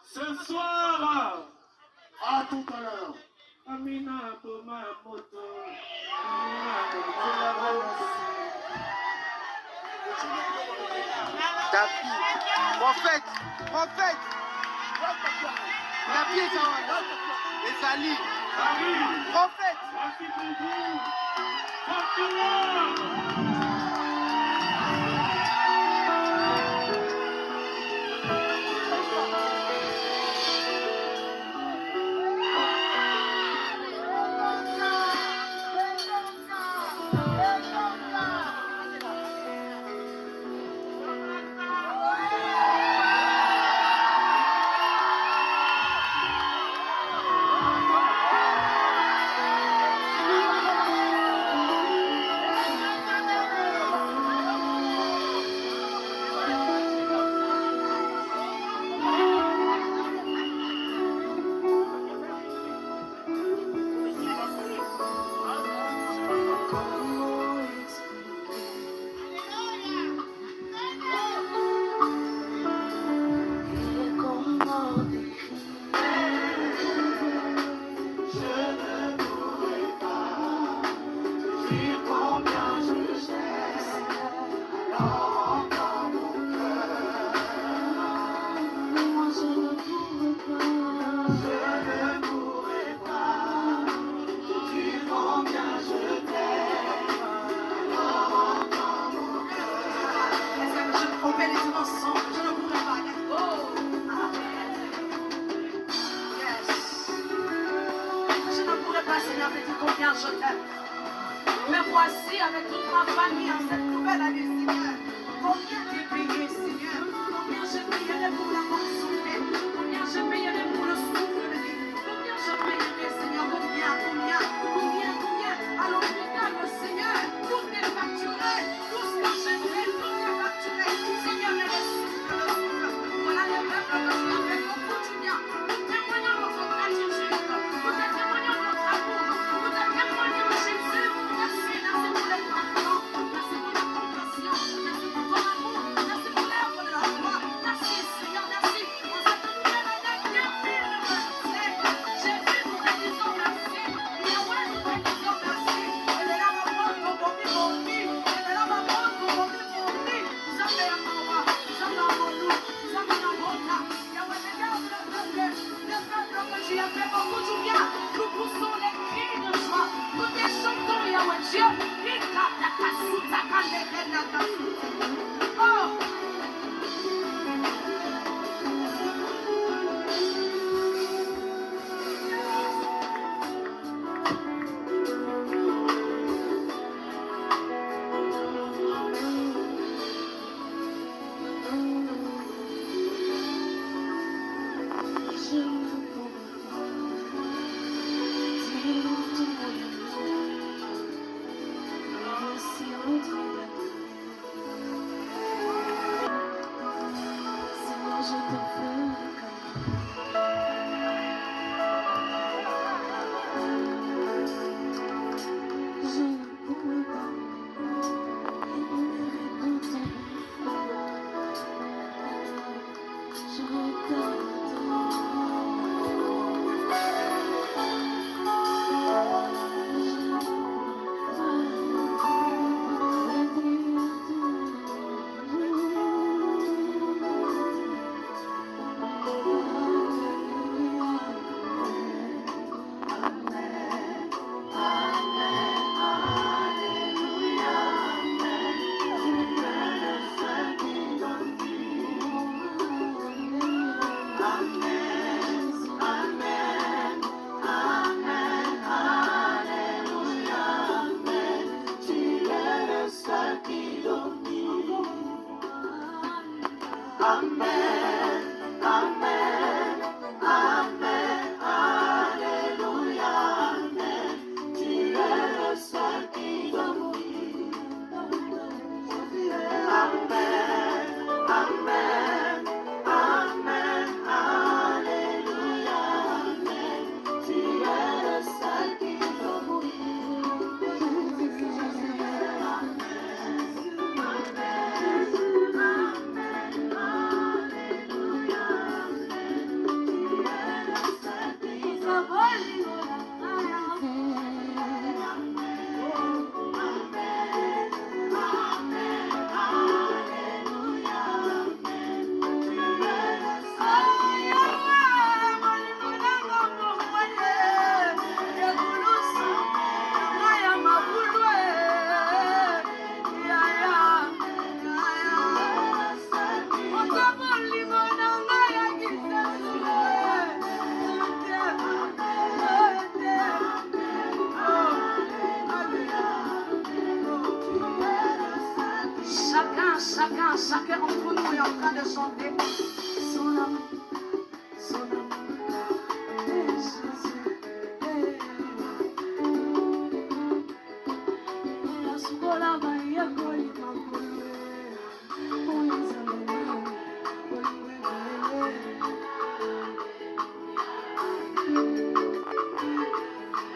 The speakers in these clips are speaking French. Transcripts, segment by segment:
Ce soir, À tout à l'heure. Amina Boma Moto. Tapi, prophète, prophète, la pièce les alliés, prophète. Merci pour vous. Continuons. Mais voici avec toute ma famille en cette nouvelle année, Seigneur. Combien j'ai payé, Seigneur? Combien je payerai pour la consommer? Combien je payerai pour le souffle de vie? Combien je payerai, Seigneur? Combien? Alors, regarde, Seigneur, tout est facturé. Tout ce que j'ai fait, tout est facturé. Seigneur, mais le souffle. Voilà le peuple que tu as fait beaucoup du bien. Nous témoignons notre gratitude. Nous témoignons notre amour. Nous témoignons Jésus. Merci pour le pardon. Merci pour la compassion. Merci pour ton amour. Merci pour l'œuvre de la foi. Merci, Seigneur, merci. On s'est trouvé dans la guerre. Jésus, nous te disons merci. Yahweh, nous te disons merci. Et de là, ma porte, mon bon. Et de là, ma porte, mon bon. Zambé à Kowa. Zambé à Molu. Zambé à Mota. Yahweh, regarde le peuple que tu as fait beaucoup du bien. Nous poussons les cris de joie. Nous te chantons, Yahweh Dieu. Oh! chanter son amour, son amour. Eh, Jésus, eh. Asukola baye koli makolo, oyizalele, oyibelele.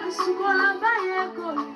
Asukola baye koli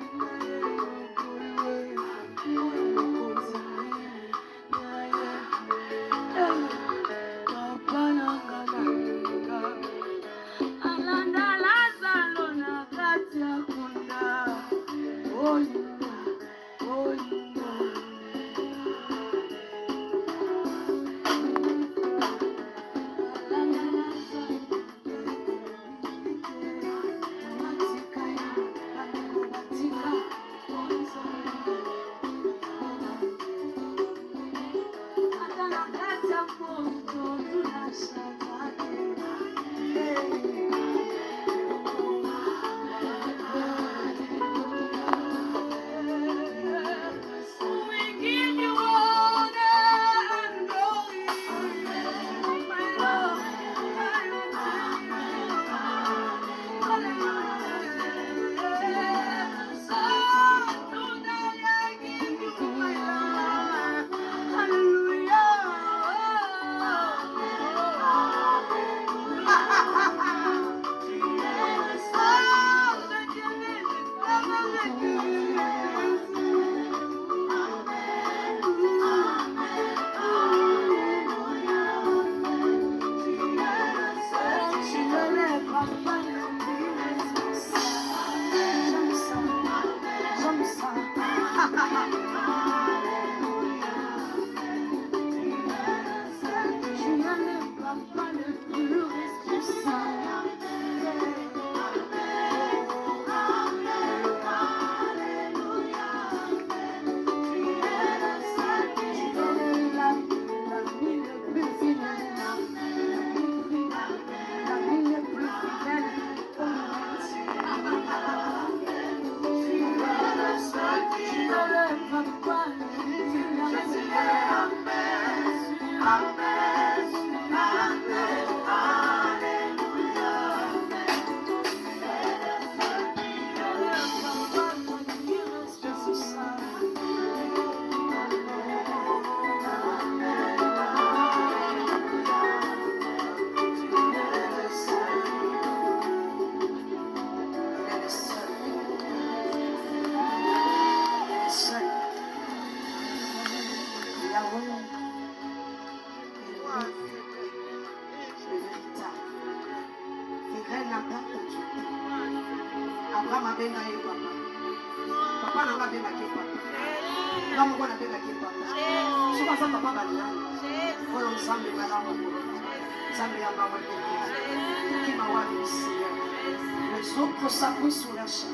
Les autres s'appuient sur la chair.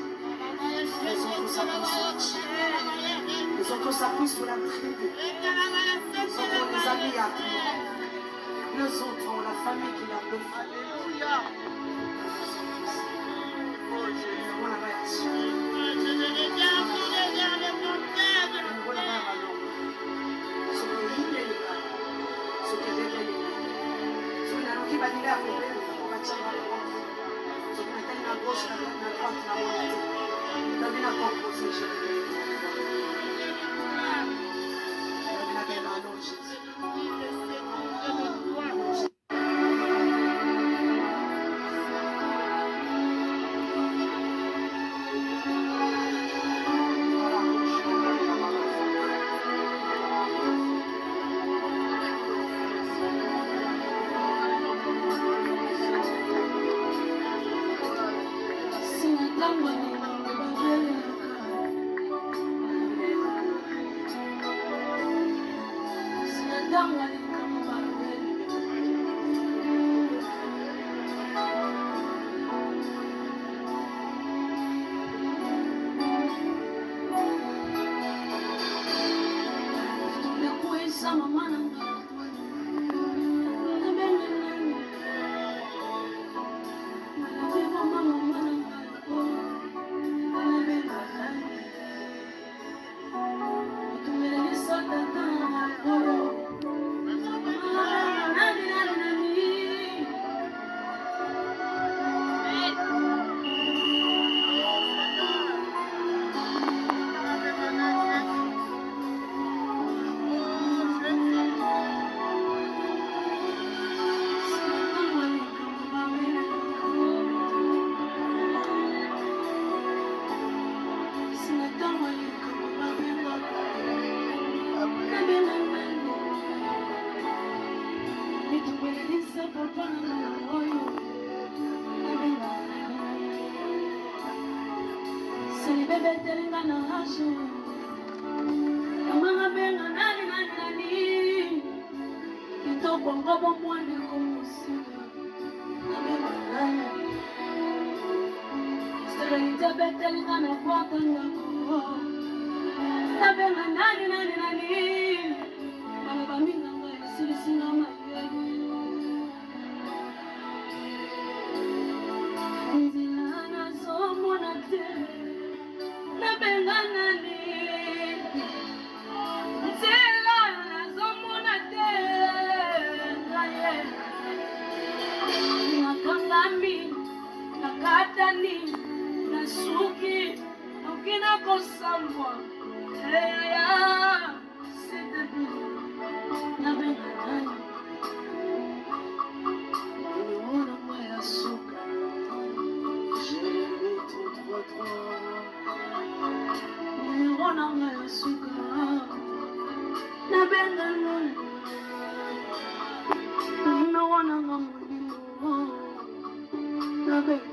Les autres s'appuient sur la chair. Les autres s'appuient sur la tribu. Les autres ont les amis à toi. Les autres ont la famille qui l'a besoin. Alléluia. bebe telinga na hashe Amanga benga nani Kitoko ngobo mwane kumusika Nabenga nani Serenite betelinga na porta ngako Nabenga nani Malaba minga ngayo silisinga mayeli Nzila na somo na te Nabenga nani Nzila na somo na te Nakangami Nakatani Nasuki Nukina kosambwa Eya Sedebi Nabenga nani Uniona mwaya suka Jeremy tout Uniona mwaya suka Nabenga nani Uniona mwamulimo Nabenga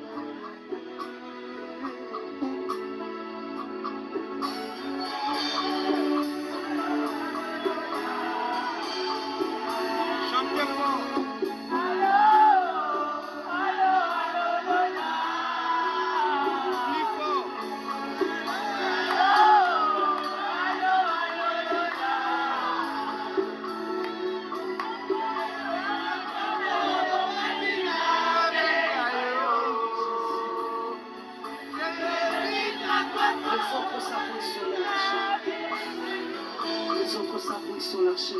sur l'archer.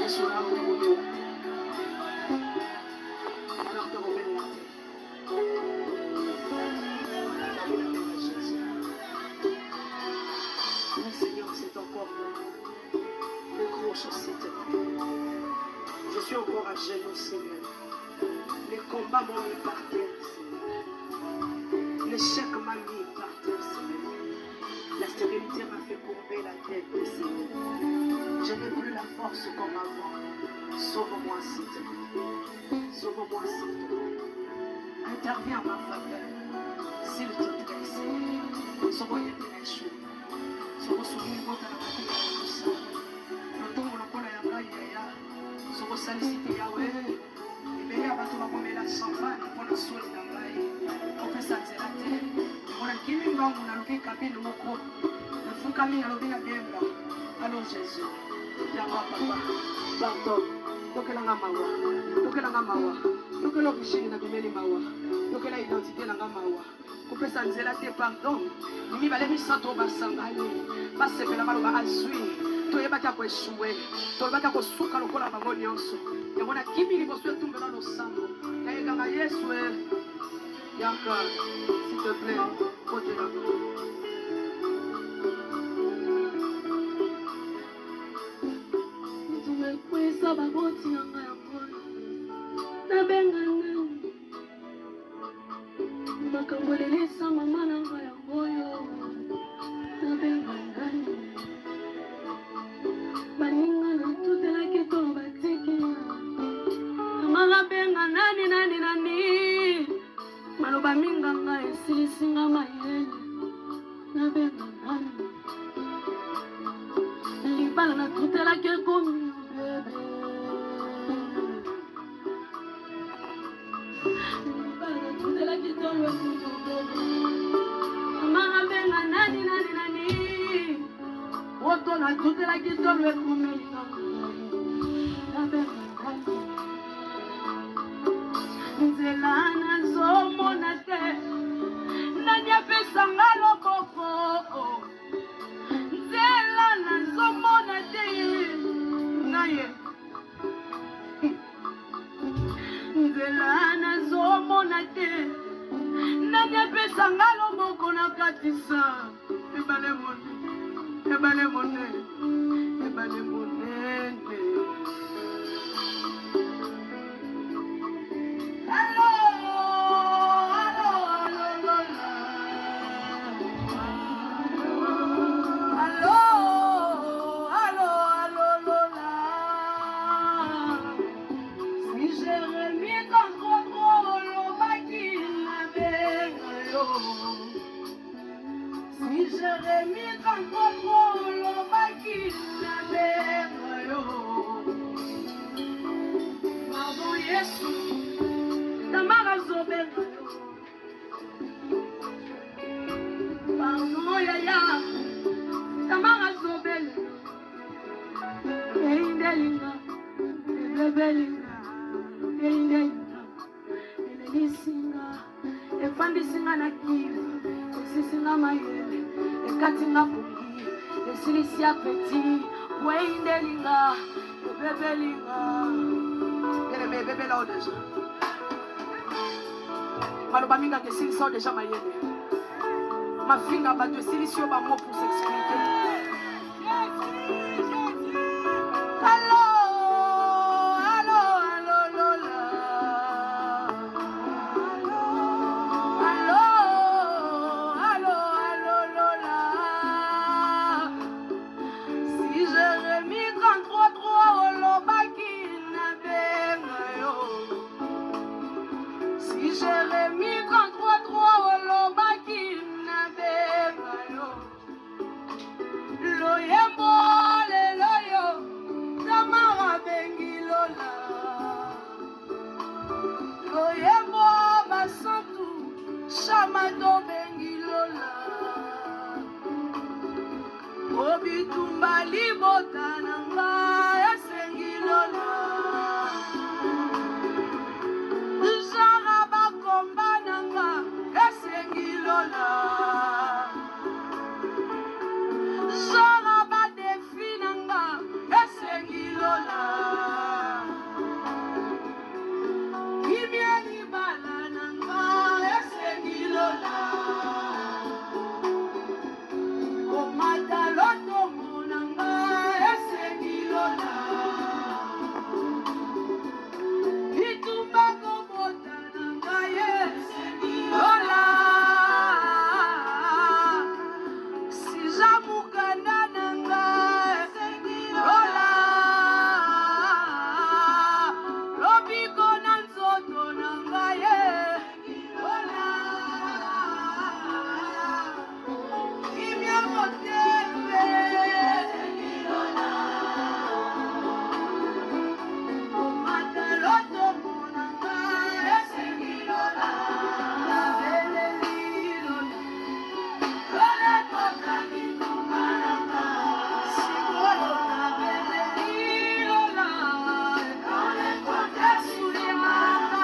Et sur l'arbre de Dieu. Alors te revenez la terre. Mais Seigneur, c'est encore le gros chose, s'il te plaît. Je suis encore à genoux, Seigneur. Les combats m'ont mis par terre, Seigneur. L'échec m'a mis par terre, Seigneur. La stérilité m'a fait courber la tête, Seigneur. Je n'ai plus la force comme avant. Sauve-moi, s'il te plaît. Sauve-moi, s'il te plaît. Interviens en ma faveur. S'il te plaît, Seigneur. Sauve-moi, il y a échoué. Sauve-moi, souviens-moi de la vie de tout ça. Le temps où on a la braille, sauve-moi, salicité, Yahweh. Et bien, tu vas me mettre la champagne pour le soin de la braille. On fait ça, c'est la terre. On a qui nous va, on a le cabine de mon corps. Le fou cabine, on a le bien. Allons, Jésus. Yahweh, papa. Pardon. Tokela ngamawa. Tokela ngamawa. Tokela bishini na bimeli mawa. Tokela identité na ngamawa. Kupesa nzela te pardon. Nimi bale misato basangani. Basepela maloba azwi. Toyebaka ko échouer. Toyebaka ko suka lokola bango nyonso. Yango na kimi liboso etumbela losambo. Kayekanga Yesu. Yaka, s'il te plaît, côté la tumekwesa bagoti yanga ya moyo nabenga nani makambo lelisa mama nanga ya moyo nabenga nani baninga na tutelaki tolo batiki mama nabenga nani maloba minga nga esilisinga mayele nabenga nani libala natutelaki ekomi bebe libala natutelaki tolo ekomi bebe mama nabenga nani oto natutelaki tolo ekomi nabenga nani nzela nazomona te nani apesanga loboko nzela nazomona te naye nzela nazomona te nani apesanga loboko na katisa ebale monene Jérémie quand le baki na benga yo. Pardon Yesu, Tamara zobenga yo. Pardon Yaya, Tamara zobenga. Eindelinga, bebelinga, eindelinga, enelisinga, efandisinga na kiva, esisinga mayele, ekatinga pungi, esilisi apeti, eindelinga, bebelinga. Bebe là déjà. Maloba minga que s'il sort déjà mayele. Ma finga ba de silisio ba mot pour s'expliquer. Allô, allô, allô, lola. Allô, allô, allô, lola. Si Jérémie 33 au lobaki na benga yo. Si Jérémie 33 au lobaki na benga yo. Loyembo lelo yo. Tamara bengi lola. Loyembo basantu. Chamado bengi lola. Obitumba libota nanga esengi lola. Jaraba komba nanga esengi lola. Jaraba defi nanga esengi lola. Kimieni bala nanga esengi lola. Omata loto monanga esengi lola. Itumba kobota nanga esengi lola. Si jamukanda nanga esengi lola. Lobiko na nzoto nanga esengi lola. Kimia motembe esengi lola. Omata loto monanga esengi lola. Labeleli lola. Lole kota mitunga nanga. Sikolo labeleli lola. Lole kota sulimanga.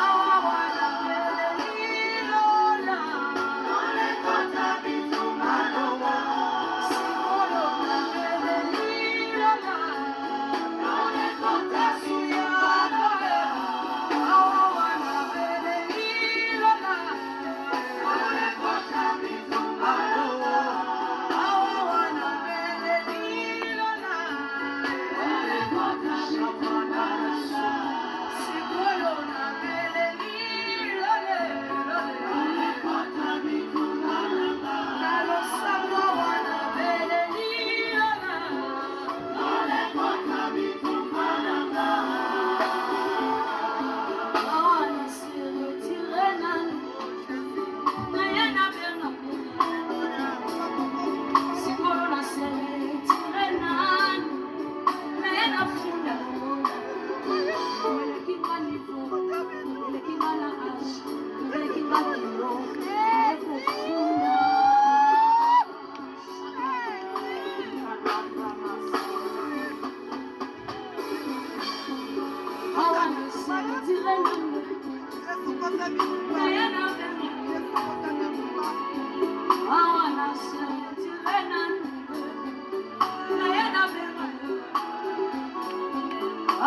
Awa labeleli lola. Lole kota mitunga nanga. Sikolo labeleli lola. Lole kota sulimanga. Awa labeleli lola. Lole kota mitunga nanga. Awa labeleli lola. Lole kota shabana nanga. Sikolo labeleli lola. Lole kota mitunga nanga. Nalosawa wanabeleli lola. Lole kota mitunga nanga. Awana se retire nanu. Nayena benga benga. Sikolo na se retire nanu. Nayena funda ngonga. Ele kinga nivo. Ele kinga la ash. Ele kinga kiro. Ele kufunda. Awana se retire nanu. Nayena benga. Awana se retire nanu. Nayena benga.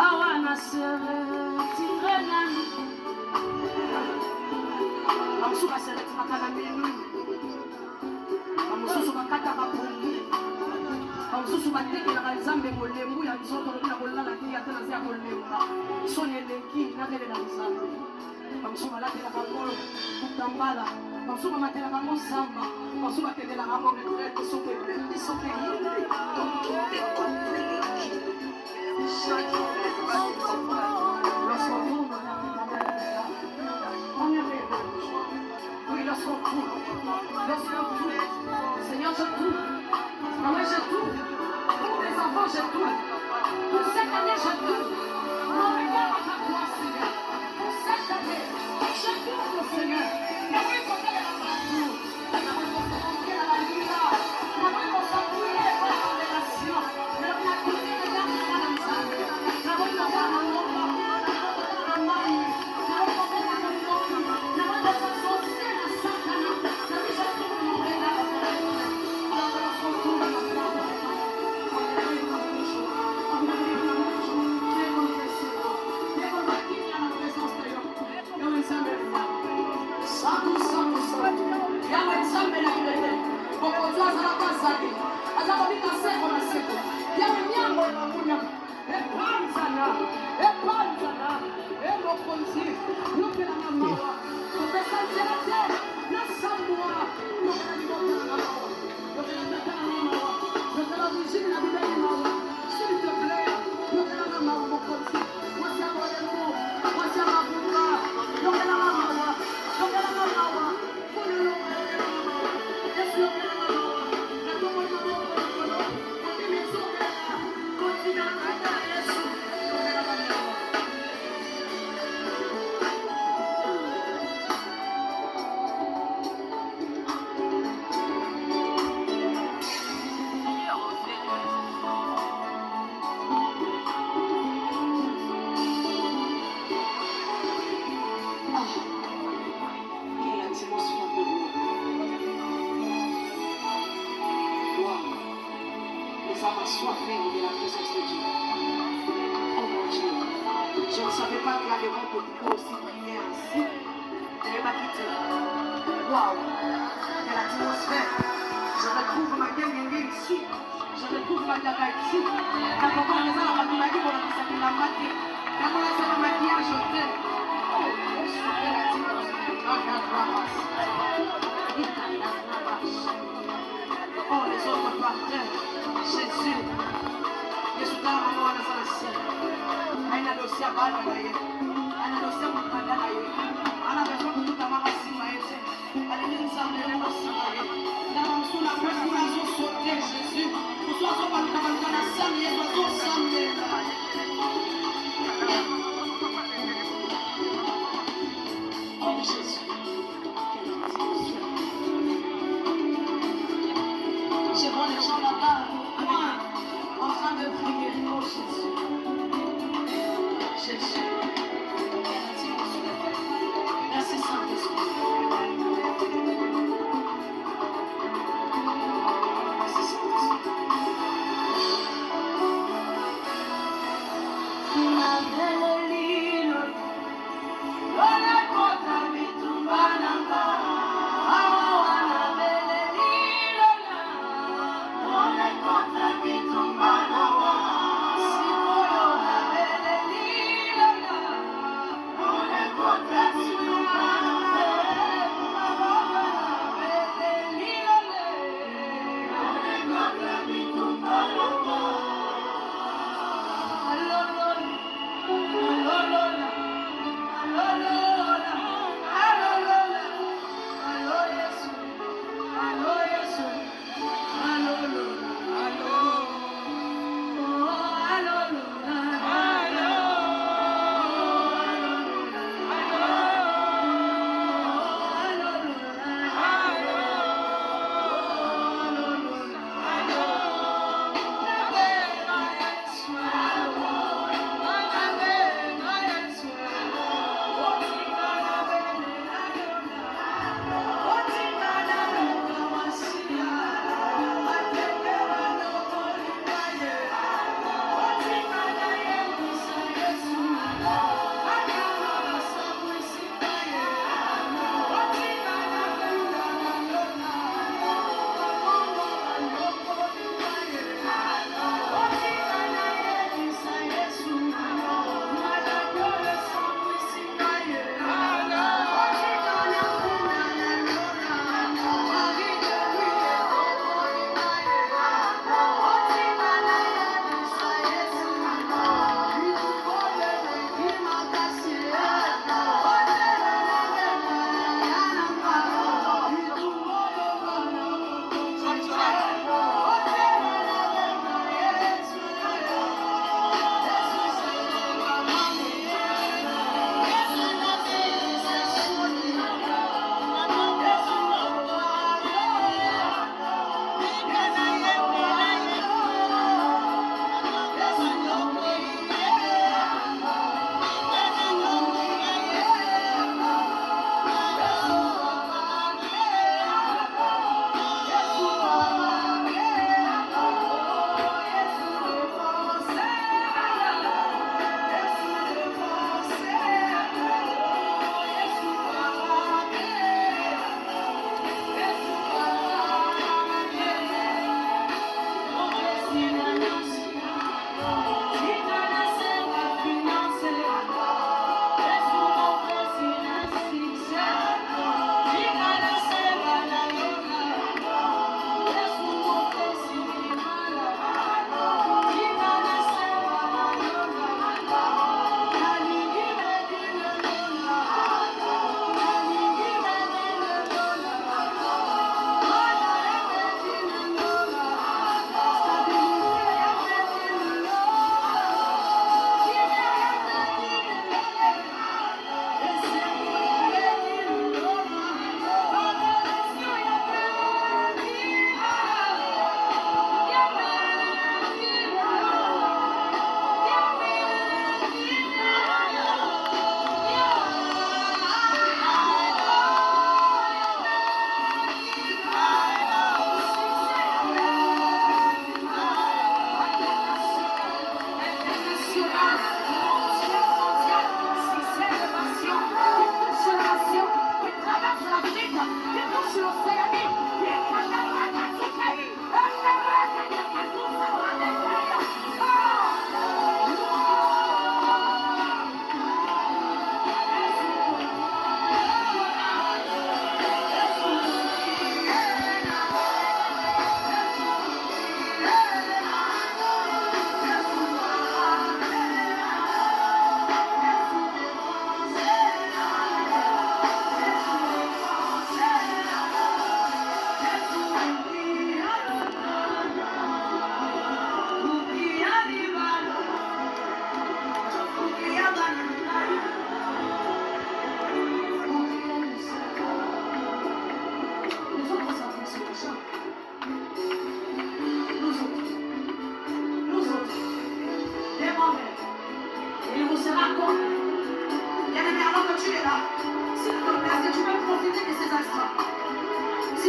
Awana se retire nanu. Bamusuka se retire makala menu. Bamususu bakata bapungi. Bamususu batekelaka nzambe molembu ya nzoto na kolala te ata na se ya kolemba. Soni eleki nakelela nzambe. Bamususu balatelaka ngolo kutambala. Bamususu bamatelaka ngo zamba. Bamususu bakendelaka ngo retraite soki Let's go. jeune. Pour cette année, je tourne. Mon regard à toi, Seigneur. Pour cette année, je tourne, Seigneur. La voix est portée à la partout. La voix est portée à la vida. La voix est portée à la révélation. La voix est portée à la danse. La voix est portée à la mort. La voix est portée à la maille. La voix est portée à la mort. La voix est portée à la satana. La vie, je tourne mon regard à toi. La voix est portée à la mort. S'il te plaît, assoiffé de la présence de Dieu. Oh mon Dieu, je ne savais pas qu'il y avait beaucoup de people aussi prier ainsi. Je n'ai pas quitté. Waouh, quelle atmosphère. Je retrouve ma gang ici. Je retrouve ma daga ici. La papa me dit, on m'a dit, on a fait la maquille. La maman a le maquillage au thé. Oh, je suis bien la oh, les autres partenaires, Jésus, Yesu kama mwana sana sana, aina dosia bana na yeye, aina dosia mkanda na yeye, ana besoin kutuka mama sima yete, alini nsambe na sima yeye, na msula kwa kuna zo sote Jésus, kuswa zo kwa kama sana Yesu zo sambe. Oh Jésus. Je vois les gens là-bas, en train de prier. Oh Jésus. Jésus.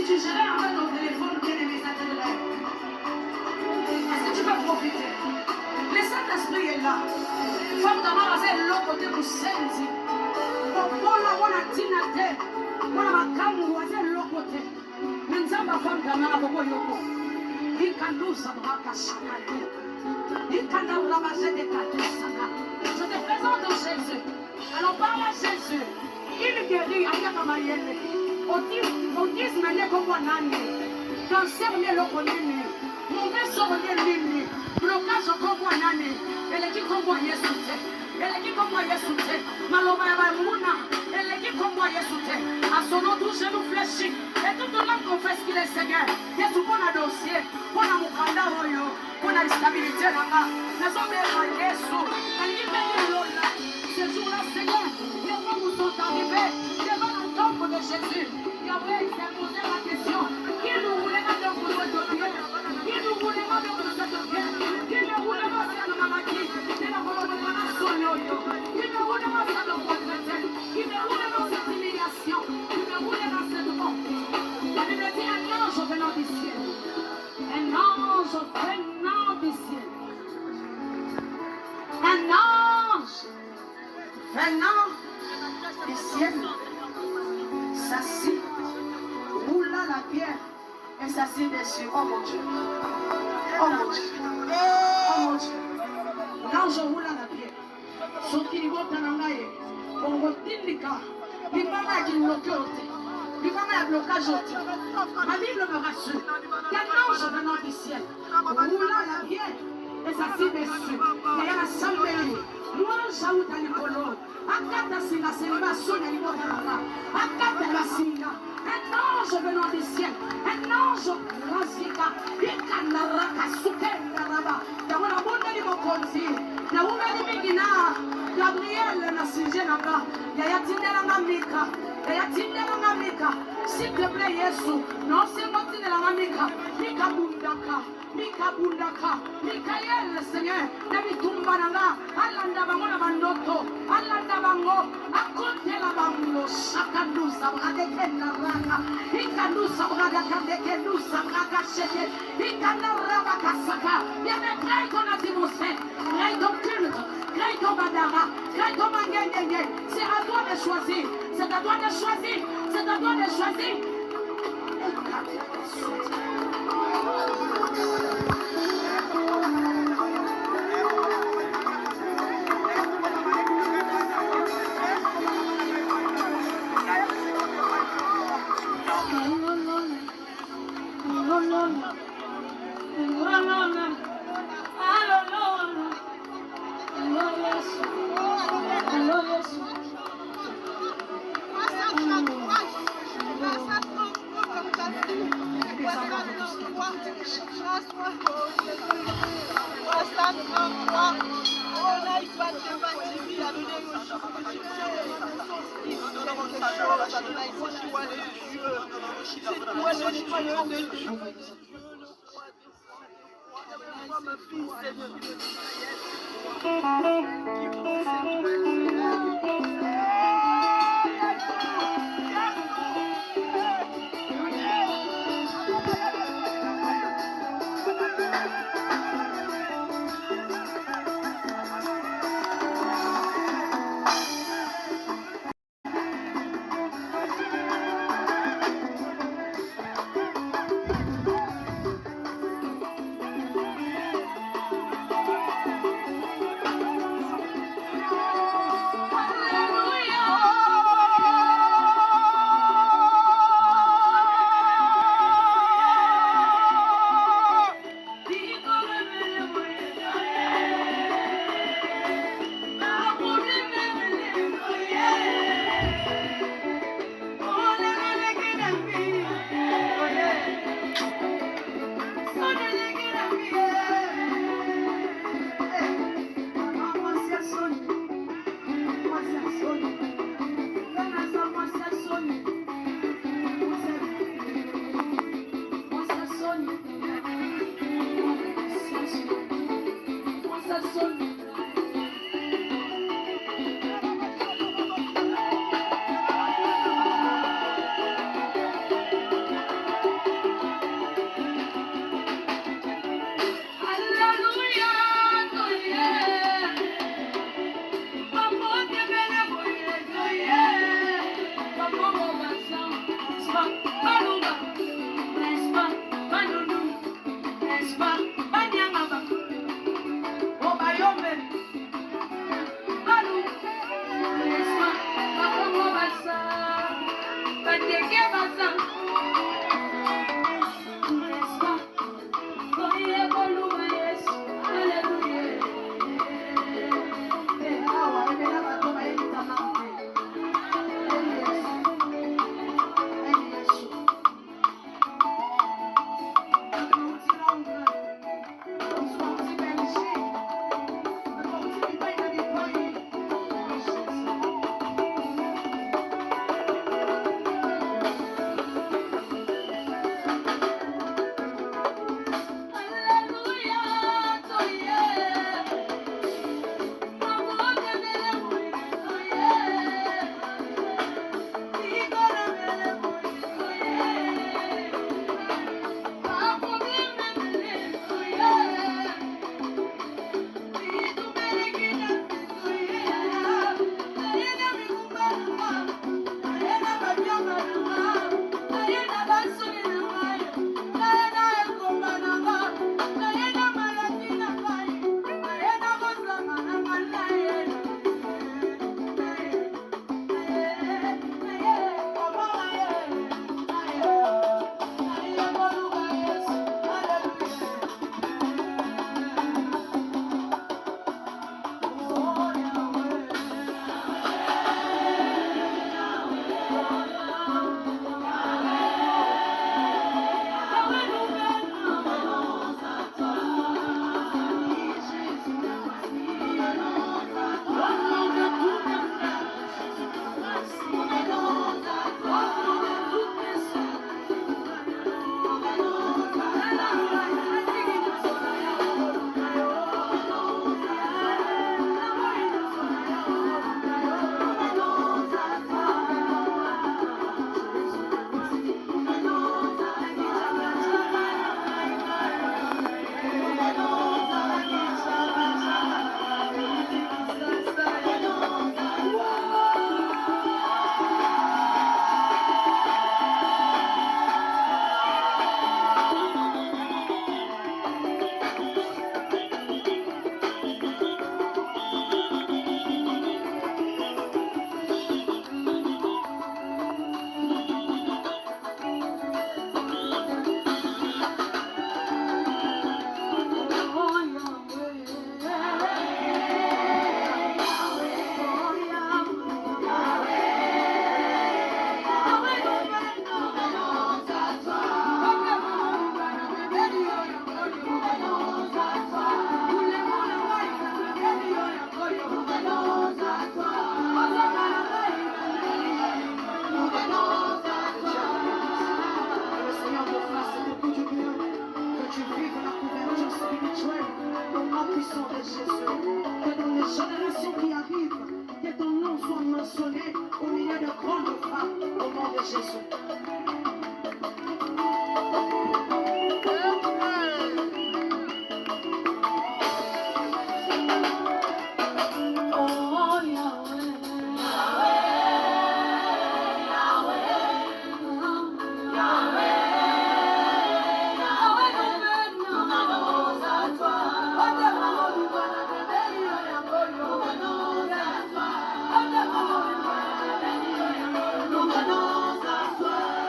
tu gérais avec ton téléphone, bien aimé, ça t'aiderait. Est-ce que tu peux profiter? Le Saint-Esprit est là. Femme d'Amara, c'est l'autre côté pour sensi. Voilà, voilà, Tinate. Voilà, ma camoufle, c'est l'autre côté. Mais nous avons femme d'Amara, pour Yoko. Il can do some raka sakati. Il can do ramasser des cadeaux saka. Je te présente Jésus. Alors parle à Jésus. Il guérit à Yakamayele. Autisme n'est comme un année. Cancer n'est le connaît. Mauvais sort n'est l'île. Blocage comme un année. Elle est qui comme moi Yesu. Elle est qui comme moi Yesu. Maloma Yabamouna. Elle est qui comme moi Yesu. À son nom tout genou fléchi. Et tout le monde confesse qu'il est Seigneur. Yesu pour un dossier. Pour un mukanda royo. Pour la stabilité là-bas. Les hommes sont Yesu. Elle dit là. Ce jour-là, Seigneur, les hommes sont arrivés devant le tombe de Jésus. Yahweh s'est posé la question. Qui nous voulait pas de vous de Dieu? Qui nous voulait pas de vous de Dieu? Qui nous voulait pas de la maladie? Qui nous voulait pas de Soloyo? Qui nous voulait pas de retraite? Qui nous voulait pas cette humiliation? Qui nous voulait pas cette honte? La Bible dit un ange venant du ciel. Un ange venant du ciel. Un ange venant du ciel s'assit, roula la pierre et s'assit dessus. Oh mon Dieu. Oh mon Dieu. Oh mon Dieu. L'ange roula la pierre. Soki ni bota na ngai. Bongo tindika. Libanga qui bloqué ôté. Libanga ya blocage ôté. Ma Bible me rassure. Qu'un ange venant du ciel roula la pierre et s'assit dessus. Et il y a la salle. Louange à Oudanikolo. Akata singa selima sonia libota. Akata la singa. Un ange venant du ciel. Un ange rasika. Ikanda raka sukenda raba. Yawona bonde ni mokonzi. Yawona ni migina. Gabriel na sinje naba. Yaya tindela ngamika. Yaya tindela ngamika. S'il te plaît Yesu. Non c'est moi tindela ngamika. Mika bundaka. Mika bundaka. Mikael Seigneur. Nabi tumbananga. Alanda bango na bandoto. Alanda bango. Akonte la bango. Shakandusa bradekenda raka. Ikandusa bradekenda raka shete. Ikanda rabaka saka. Yame crée ton atmosphère. Crée ton culte. Crée ton badara. Crée ton mangengenge. C'est à toi de choisir. C'est à toi de choisir. C'est à toi de choisir. Hallelujah. Nous venons à toi.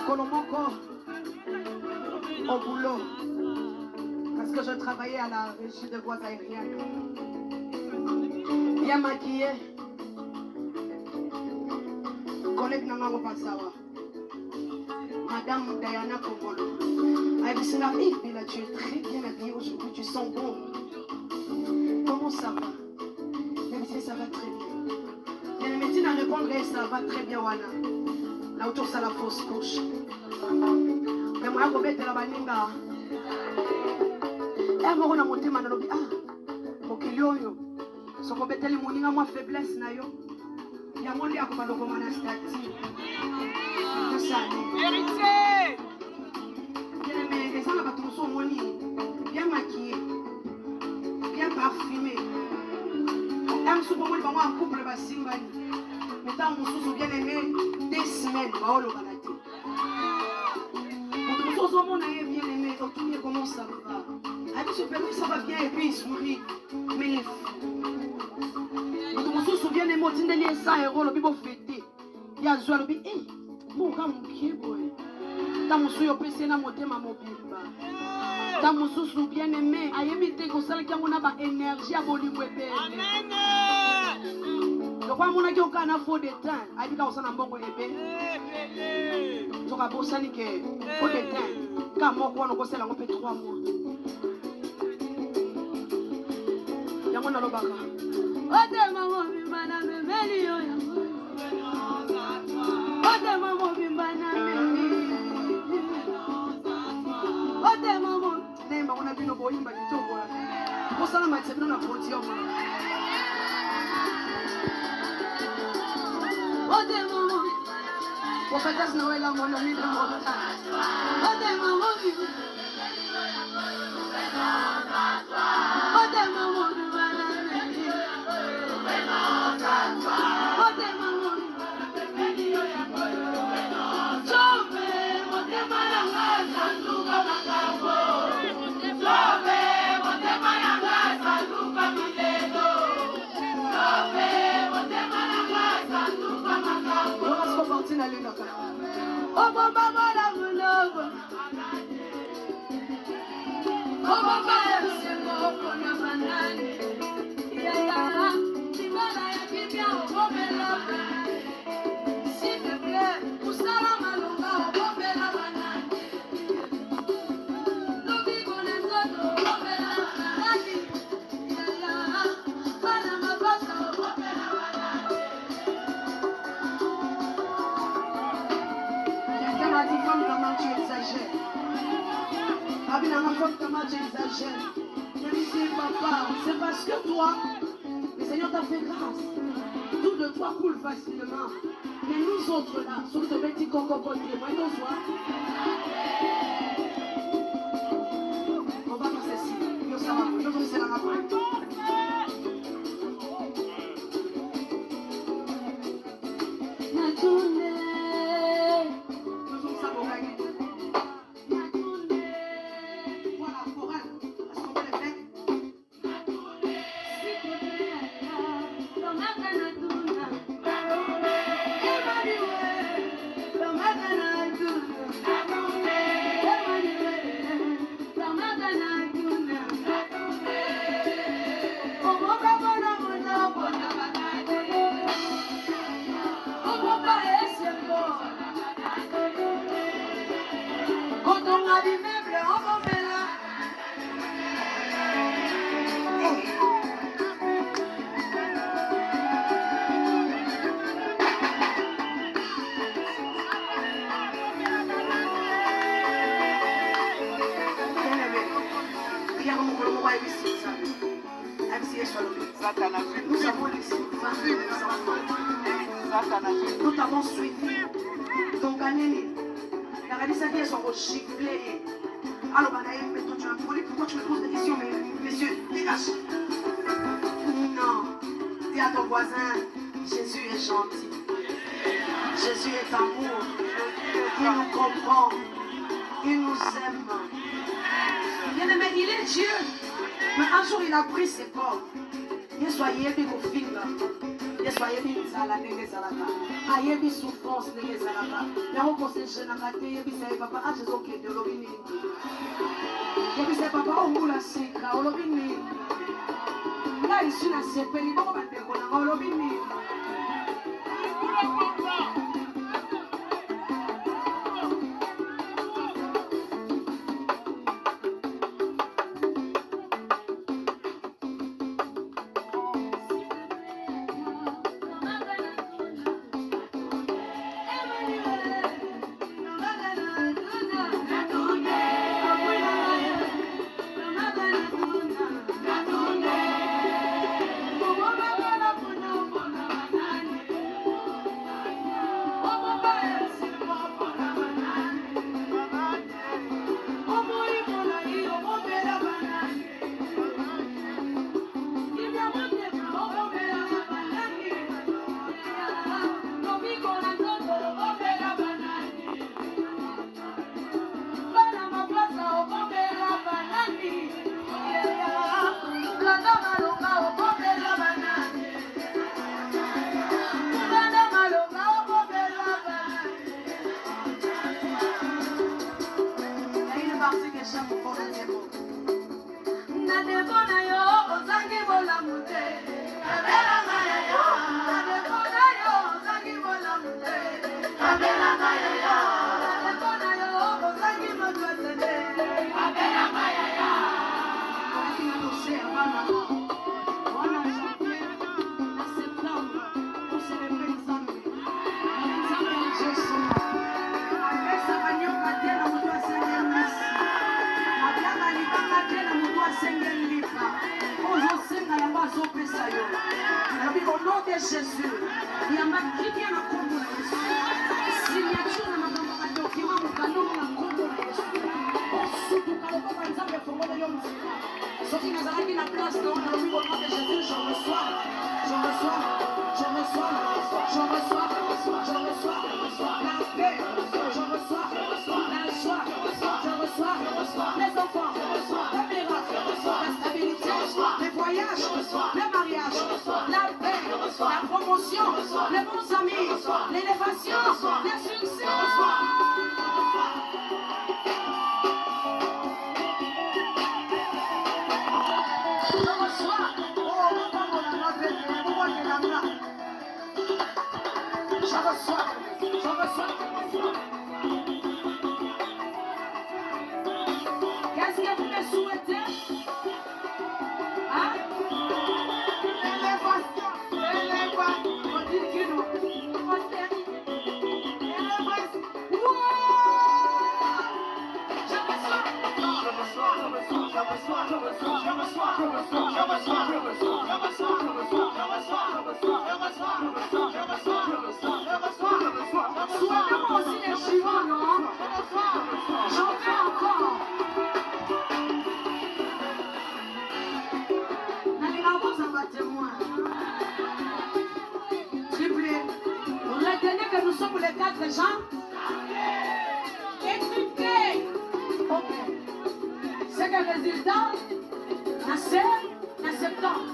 Mokolomoko au boulot. Parce que je travaillais à la régie de voies aériennes. Bien maquillée. Collègue Nangango Pasawa. Madame Diana Kogolo. Elle dit, Bila, tu es très bien habillée aujourd'hui, tu sens bon. Comment ça va? Elle dit, ça va très bien. Et le médecin a répondu, ça va très bien, Wana. Là autour, ça la fausse couche. Mais moi, je vais te la baninga. Et moi, on a monté ma lobby. Ah, Mokilio, ce qu'on bête les moninga, moi, faiblesse, na yo. Il y a mon lit à comment le roman a stati. Héritier! Mais les gens là-bas, tout sont moni. Bien maquillés, bien parfumés. Un souvent, moi, un couple va simbani. Mais tant mon sous bien aimé, des semaines, va au balade. Pour tout le monde, bien aimé, quand tout comment ça va. Avec ce permis, ça va bien, et puis il sourit. Mais il est fou. Pour tout le monde, bien aimé, tu n'es pas 100 euros, le bibo fêté. Il y a joué le bibo, eh, mon gars, mon pied, boy. Tant mon sou, il y a monté ma mobile. Tant mon sou, bien aimé, a évité qu'on s'allait qu'il y a une énergie à voler. Amen. Donc, quand on a dit qu'on a faux de temps, a dit qu'on a un bon bébé. Donc, à bon sani que faux de temps, quand moi, on a fait 3 mois. Il y a mon alobaka. Ode maman bimbana memeli yo. Ode maman bimbana memeli. Ode maman. Nemba on a bino boyimba kitoko. Kosala matsebi na podium. Ode maman. Wakati na wela mwana mimi na mwana. Ode maman. Ode maman. C'est parce que toi, le Seigneur t'a fait grâce. Tout de toi coule facilement. Mais nous autres là, sur ce petit coco côté, moi et toi, on va faire ceci. Yo, ça va, yo, c'est la rapide. Nous avons laissé nous t'avons suivi. Donc, Annélie, la réalité, elles sont rechifflées. Alors, mais toi, tu as un problème. Pourquoi tu me poses des questions, messieurs? Dégage. Non. Dis à ton voisin, Jésus est gentil. Jésus est amour. Il nous comprend. Il nous aime. Bien aimé, il est Dieu. Mais un jour, il a pris ses pauvres. Il soyez des filles. Yesu ayebi nzala ndenge ezalaka, ayebi souffrance ndenge ezalaka. Yango kosejenaka te yebisa ye papa ati ezokende olobi nini. Yebisa ye papa ongula sika olobi nini. Ngai isi nasepeli bongo bandeko nanga olobi nini. Jésus, il y a ma qui vient à Congo. Signature na makambo na document mukano na Congo na Yesu. Surtout quand le papa nzambe fongo de yom. Soki nazalaki na place na on a vu au nom de Jésus, je reçois, je reçois, je reçois, je reçois, je reçois la paix, je reçois la joie, je reçois les enfants, les miracles, la stabilité, les voyages, les mariages, la paix, la promotion, les bons amis, l'élévation, les succès. Je reçois. Qu'est-ce que vous me souhaitez? Hein? Élévation. On dit que nous. Prospérité. Élévation. Je souhaitez-moi aussi les suivants, non? J'en fais encore. S'il vous plaît, retenez que nous sommes les 4 gens. Écoutez. Ok. C'est que le résultat, c'est septembre.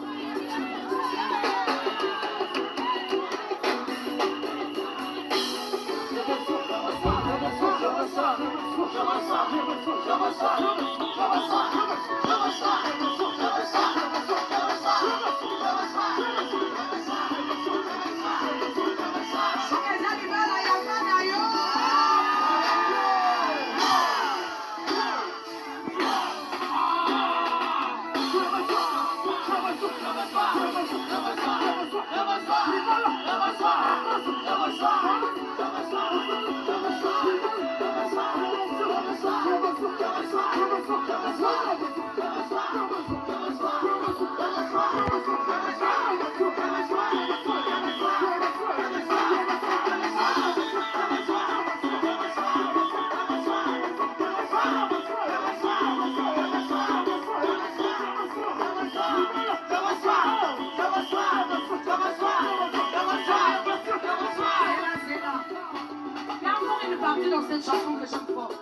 Dans cette chanson que j'aime fort.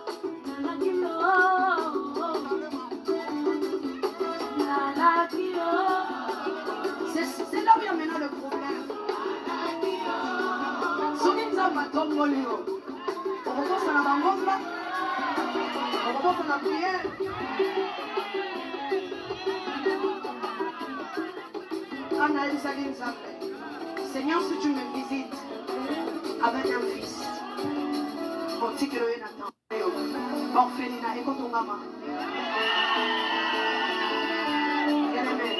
C'est là où il y a maintenant le problème. tomboli yo. Okokosa na bangomba. Okokosa na prière. Anna Elisabeth Nzambe. Seigneur, si tu me visites avec un fils, bon, tu que le Nathan, orphelinat, écoute ton maman. Bien-aimé,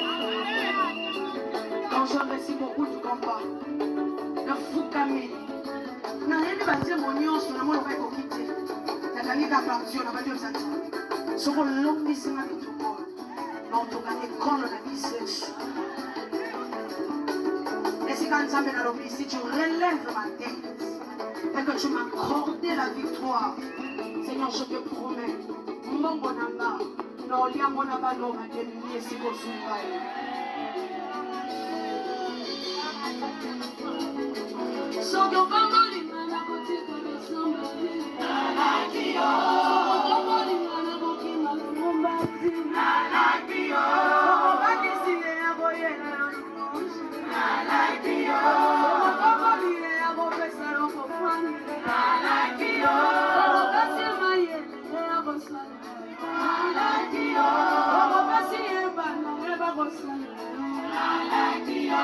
quand je reçois beaucoup de combat, le fou camé, n'a rien de bâtir mon nion sur la moelle au quitter. La gagné ta partie, on a battu le sens. Ce qu'on l'a mis, c'est ma vie tout le monde. Non, tu gagnes quand on a dit c'est. Et si quand ça vient à l'obéir, si tu relèves ma tête et que tu m'as accordé la victoire, Seigneur, je te promets, mon bonamba, non, il y a mon abandon à délier si vous souvenez. So your body, man, I go take on somebody. I like you. So your body, man, I go keep my somebody. I like you. So your body, see, I go yeah. I like you. So your body, I go face around for fun. I like you. So that's your my yeah, I go stand. I like you. So your body, I never go stand. I like you. So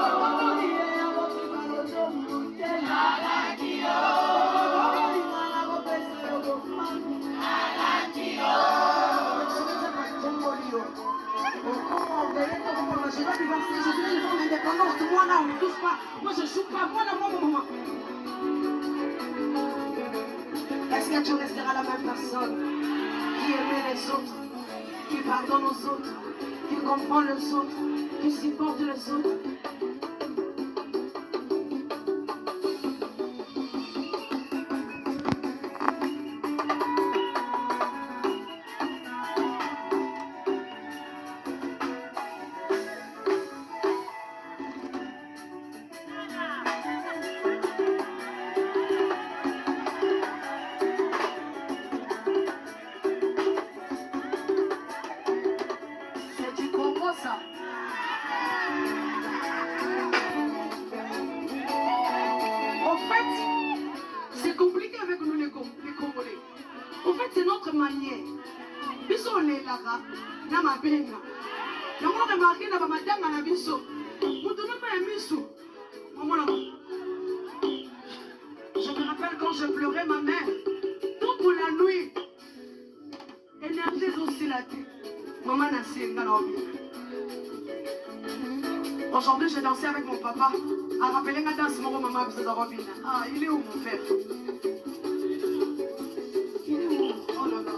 your body, I go keep my moi je joue pas, moi. Est-ce que tu resteras la même personne qui aimait les autres, qui pardonne aux autres, qui comprend les autres, qui supporte les autres? Je me rappelle quand je pleurais ma mère, toute la nuit, énergie aussi la tête. Maman n'a pas dans la vie. Aujourd'hui, j'ai dansé avec mon papa. À rappeler ma danse, mon maman, c'est dans la vie. Ah, il est où mon frère? Il est où? Oh là là.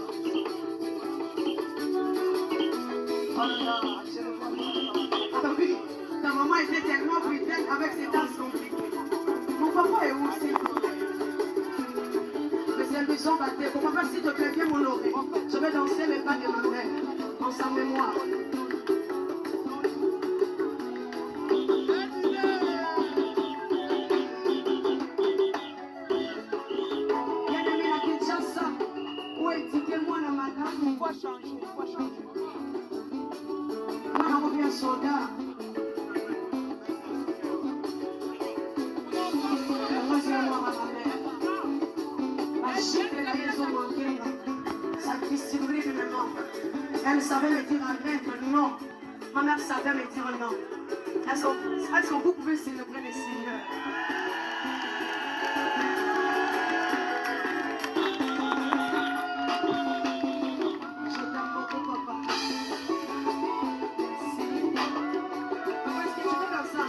Oh là là, je ne vois pas. Ah oui, ta maman était tellement brutaine avec ses danses compliquées. Mon papa est où aussi? Mais c'est une vision battée. Mon papa, s'il te plaît, viens m'honorer. Je vais danser les pas de ma mère en sa mémoire. Bien-aimé à Kinshasa, où est-il la madame? Pourquoi changer? Moi, on revient soldat. Elle savait me dire arrête, non. Ma mère savait me dire non. Est-ce que vous pouvez célébrer le Seigneur? Je t'aime beaucoup, papa. Merci. Papa, est-ce que tu veux comme ça?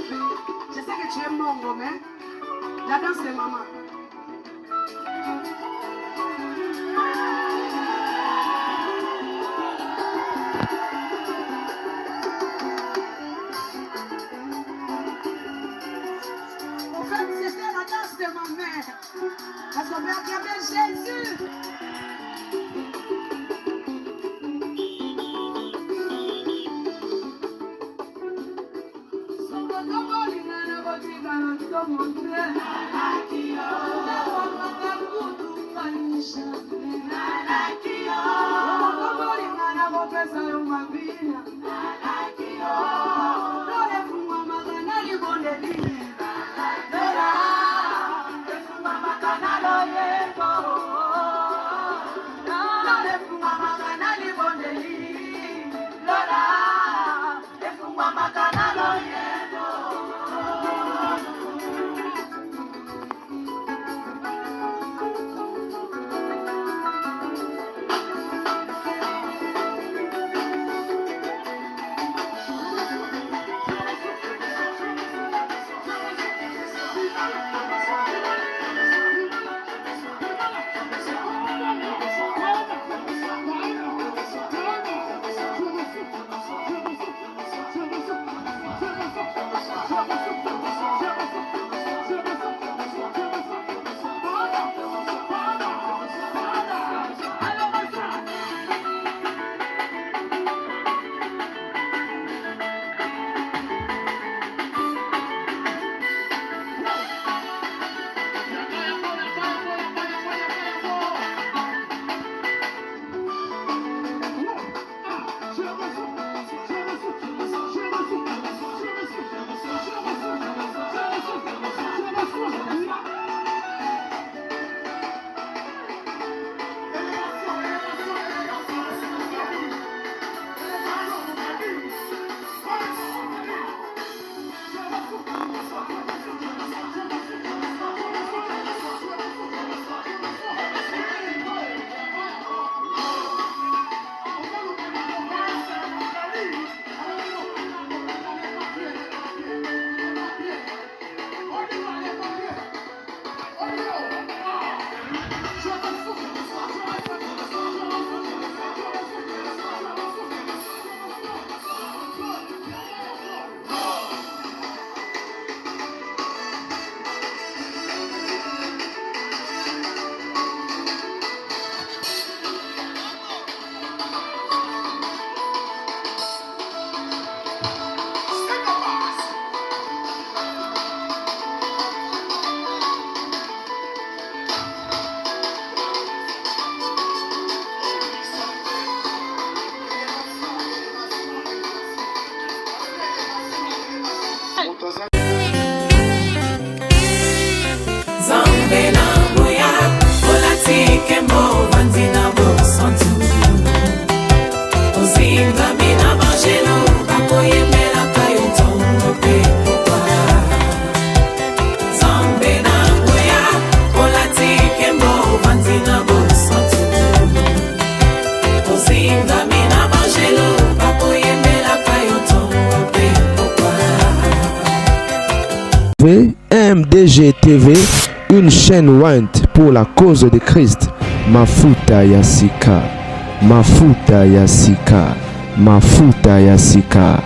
Je sais que tu es mongo, mais la danse de maman. Parce qu'on veut acclamer Jésus. TV, MDG TV, une chaîne Wint pour la cause de Christ. Mafuta Yasika, Mafuta Yasika, Mafuta Yasika.